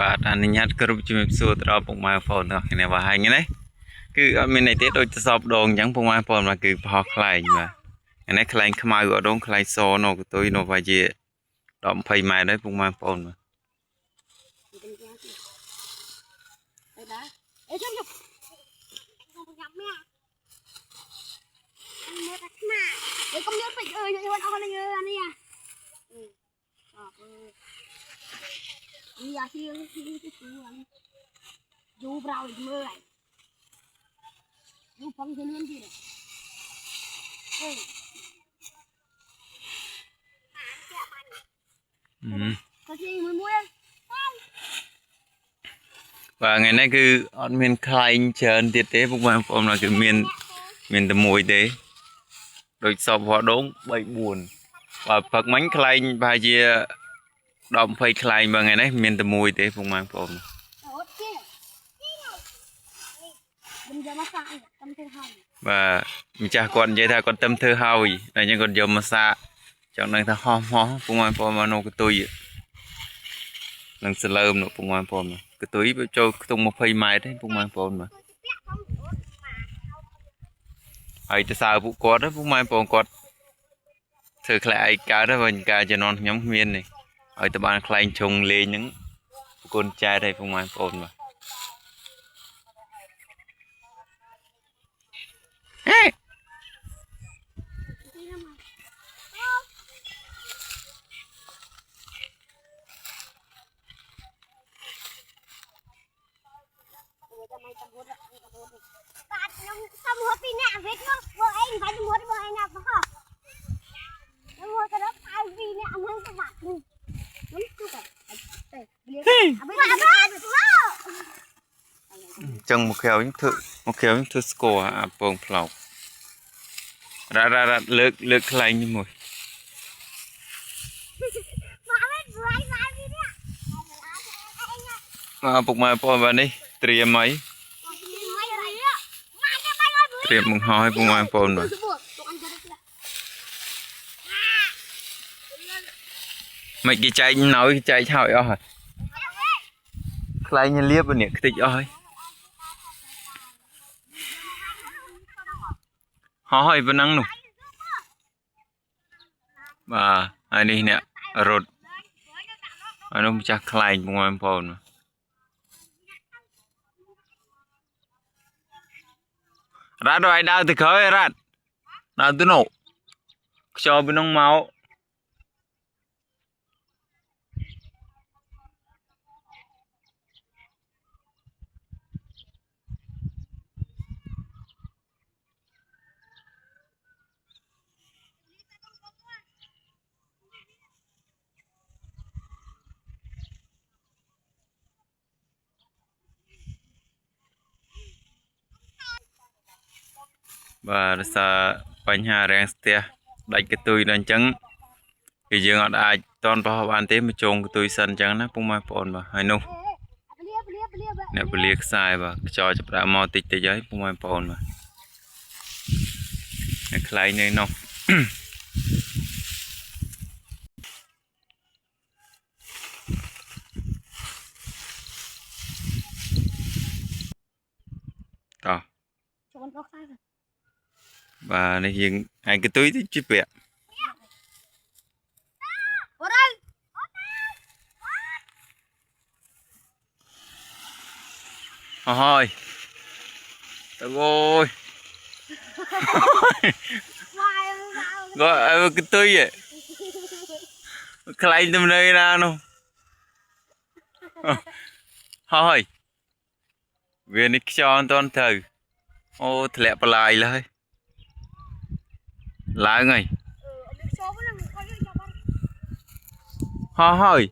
បាទអនុញ្ញាតគ្រប់ជំរាបសួរទៅដល់ពុកម៉ែបងប្អូនទាំងអស់គ្នាបាទហើយថ្ងៃនេះគឺអត់មានអីទេដូចទៅសពដងអញ្ចឹងពុកម៉ែបងប្អូនបាទគឺប្រហោះខ្លែងបាទថ្ងៃនេះខ្លែងខ្មៅអត់ដងខ្លែងសនៅកតុយនៅវាជា10 20 ម៉ែត្រដែរពុកម៉ែបងប្អូនបាទអេចាំយកញ៉ាំមាមើលតែខ្មាអើកុំយកពេកអើយយកអស់នេះអានេះអានេះអាសៀងនេះទៅស្រួលយូរប្រោយមើលយូរផងទៅលឿនទៀតអេក៏ជិះមួយបាទថ្ងៃនេះគឺអត់មានខ្លែងច្រើនទៀតទេពុកម៉ែបងប្អូនគឺមានតែមួយទេដូចសពហោះដង 3 4 បាទផឹកមិញខ្លែងប្រហែលជា10 20 ខ្លែងបើថ្ងៃនេះមានតែមួយទេពុកម៉ែបងប្អូនបាទម្ចាស់គាត់និយាយថាគាត់ទៅធ្វើហើយតែអញ្ចឹងគាត់យកមកសាកចង់ដឹងថាហោះពុកម៉ែបងប្អូនមកនៅកតុយនឹងសលើមនៅពុកម៉ែបងប្អូនកតុយចូលខ្ទង់20 ម៉ែត្រទេពុកម៉ែបងប្អូនបាទហើយទៅសើពួកគាត់ពុកម៉ែបងប្អូនគាត់ធ្វើខ្លែងឯកើតទៅវិញការជំនាន់ខ្ញុំគ្មានទេឲ្យទៅបានខ្លែងជុងលេងហ្នឹងកូនចែកឲ្យពុកម៉ែបងប្អូនបាទបាទខ្ញុំសុំហូបពីអ្នកវិញមកបងឯងបាច់មួយបងឯងណាបងហ៎ខ្ញុំមកទៅដល់ឲ្យពីអ្នកហ្នឹងទៅបាត់នេះខ្ញុំគូទៅអបិអបចឹងមកក្រៅធ្វើស្គរអាពងផ្លោករ៉ាលើកខ្លែងនេះមួយពុកម៉ែបងប្អូនបាទនេះត្រៀមអីត្រៀមបង្ហោះឲ្យពុកម៉ែបងប្អូនបាទមិនគេចែកណយចែកហើយអស់ហើយខ្លែងលៀបនេះខ្ទេចអស់ហើយហោះហើយប៉ុណ្ណឹងនោះបាទហើយនេះអ្នករត់ហើយនោះម្ចាស់ខ្លែងពុកម៉ែបងប្អូនរ៉ាត់ឲ្យដើរទៅក្រោយរ៉ាត់ដើរទៅនោះខ្យល់ពីនោះមកបាទដោយសារបញ្ហារាំងស្ទះដាច់កតុយដល់អញ្ចឹងគឺយើងអត់អាចតន់ប្រហោះបានទេមកជងកតុយសិនអញ្ចឹងណាពុកម៉ែបងប្អូនបាទហើយនោះអ្នកពលាខ្សែបាទខ្យល់ចាប់ដាក់មកតិចហើយពុកម៉ែបងប្អូនបាទអ្នកខ្លែងនៅនោះតោះចូលបោះខ្សែបាទនេះយើងឯកតុយទៅជិះពាក់អូរ៉ៃហើយទៅអូយgọi cái tươi vậy khai tầm nơi nào đâu thôi về nick cho toàn thử ô lẹ bà lại lại lại ngay thôi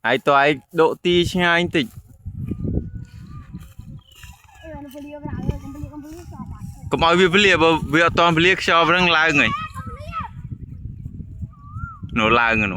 ai toại độ ti nha anh tịnh có mọi việc toàn việc cho vẫn lại người nó lại người